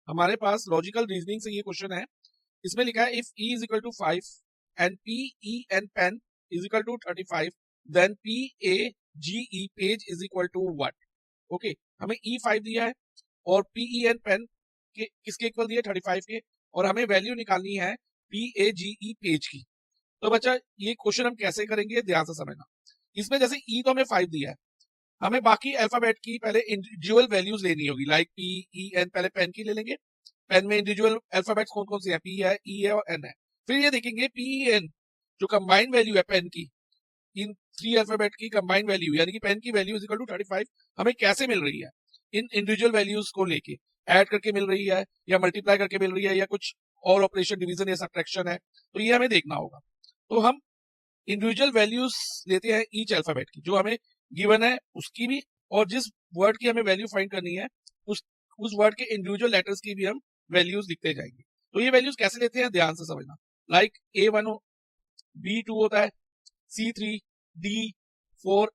हमारे पास logical reasoning से ये क्वेश्चन है, इसमें लिखा है if E is equal to 5 and PEN pen is equal to 35 then PAGE page is equal to what. Okay, हमें E5 दिया है और PEN पेन के किसके इक्वल दिया है 35 के, और हमें वैल्यू निकालनी है PAGE पेज की। तो बच्चा ये क्वेश्चन हम कैसे करेंगे ध्यान से समझना। इसमें जैसे E तो हमें 5 दिया है, हमें बाकी अल्फाबेट की पहले इंडिविजुअल वैल्यूज लेनी होगी, लाइक PEN पहले पेन की ले लेंगे। पेन में इंडिविजुअल अल्फाबेट्स कौन कौन से हैं, P है, E है और N है। फिर ये देखेंगे PEN जो कंबाइंड वैल्यू है पेन की, इन 3 अल्फाबेट की कंबाइंड वैल्यू यानी कि पेन की वैल्यू इज इक्वल टू 35 हमें कैसे मिल रही है, इन इंडिविजुअल वैल्यूज को लेके ऐड करके मिल रही है या मल्टीप्लाई करके मिल रही है या कुछ और ऑपरेशन डिवीजन या सब्ट्रैक्शन है, तो ये हमें देखना होगा। तो हम इंडिविजुअल वैल्यूज लेते हैं ईच अल्फाबेट की जो हमें गिवन है उसकी भी, और जिस वर्ड की हमें वैल्यू फाइंड करनी है उस वर्ड के इंडिविजुअल लेटर्स की भी हम वैल्यूज लिखते जाएंगे। तो ये वैल्यूज कैसे लेते हैं ध्यान से समझना, लाइक A1 B2 होता है, C3 D4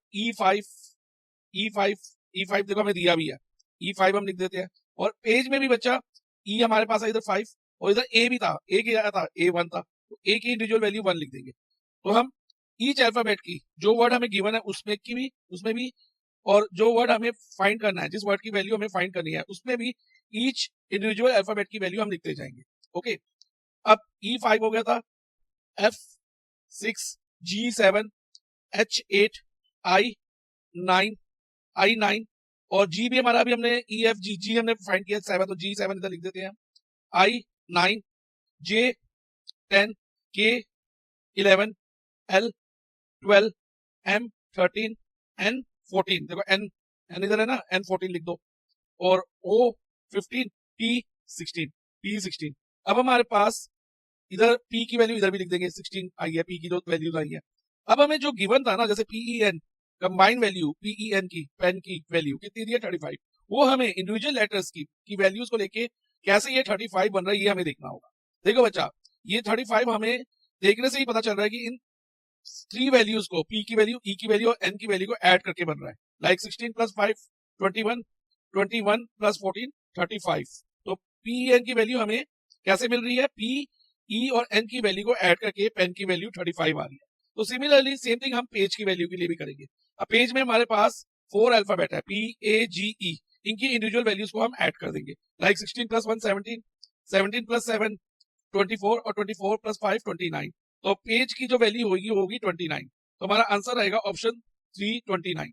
E5 देखो हमें दिया भी है, E5 हम लिख देते हैं। और पेज में भी बच्चा E हमारे पास है इधर 5 और इधर A भी था, A क्या था A1 था, तो A की इंडिविजुअल वैल्यू 1 लिख देंगे। तो हम ईच अल्फाबेट की जो वर्ड हमें गिवन है उसमें भी और जो वर्ड हमें फाइंड करना है, जिस वर्ड की वैल्यू हमें फाइंड करनी है उसमें भी ईच इंडिविजुअल अल्फाबेट की वैल्यू हम लिखते जाएंगे। ओके, अब E5 हो गया था, F6 G7 H8 I9 और G भी हमारा, भी हमने G हमने फाइंड किया 7, तो G7 इधर लिख देते हैं, I9 J10 K11 L12 M13 N14, देखो N इधर है ना, N14 लिख दो, और O15 P16। अब हमारे पास इधर P की वैल्यू इधर भी लिख देंगे, 16 आई है, P की जो वैल्यूज आई है। अब हमें जो गिवन था ना, जैसे PEN कंबाइंड वैल्यू PEN की पेन की वैल्यू कितनी दी है 35, वो हमें इंडिविजुअल लेटर्स की वैल्यूज को लेके कैसे ये 35 बन रहा है ये हमें देखना होगा। देखो बच्चा, ये 35 हमें देखने से ही पता चल रहा है कि इन 3 वैल्यूज को, P की वैल्यू, E की वैल्यू और N की वैल्यू को ऐड करके बन रहा है, लाइक 16 प्लस 5 21 21 प्लस 14 35। तो PEN की वैल्यू हमें कैसे मिल रही है, P E और N की वैल्यू को ऐड करके पेन की वैल्यू 35 आ रही है। तो सिमिलरली सेम थिंग हम पेज की वैल्यू के लिए भी करेंगे। अब पेज में हमारे पास 4 अल्फाबेट है PAGE, इनकी इंडिविजुअल वैल्यूज को हम ऐड कर देंगे, लाइक 16 प्लस 1 17 17 प्लस 7 24 और 24 प्लस 5 29। तो पेज की जो वैल्यू होगी 29। तो हमारा आंसर रहेगा ऑप्शन 3 29।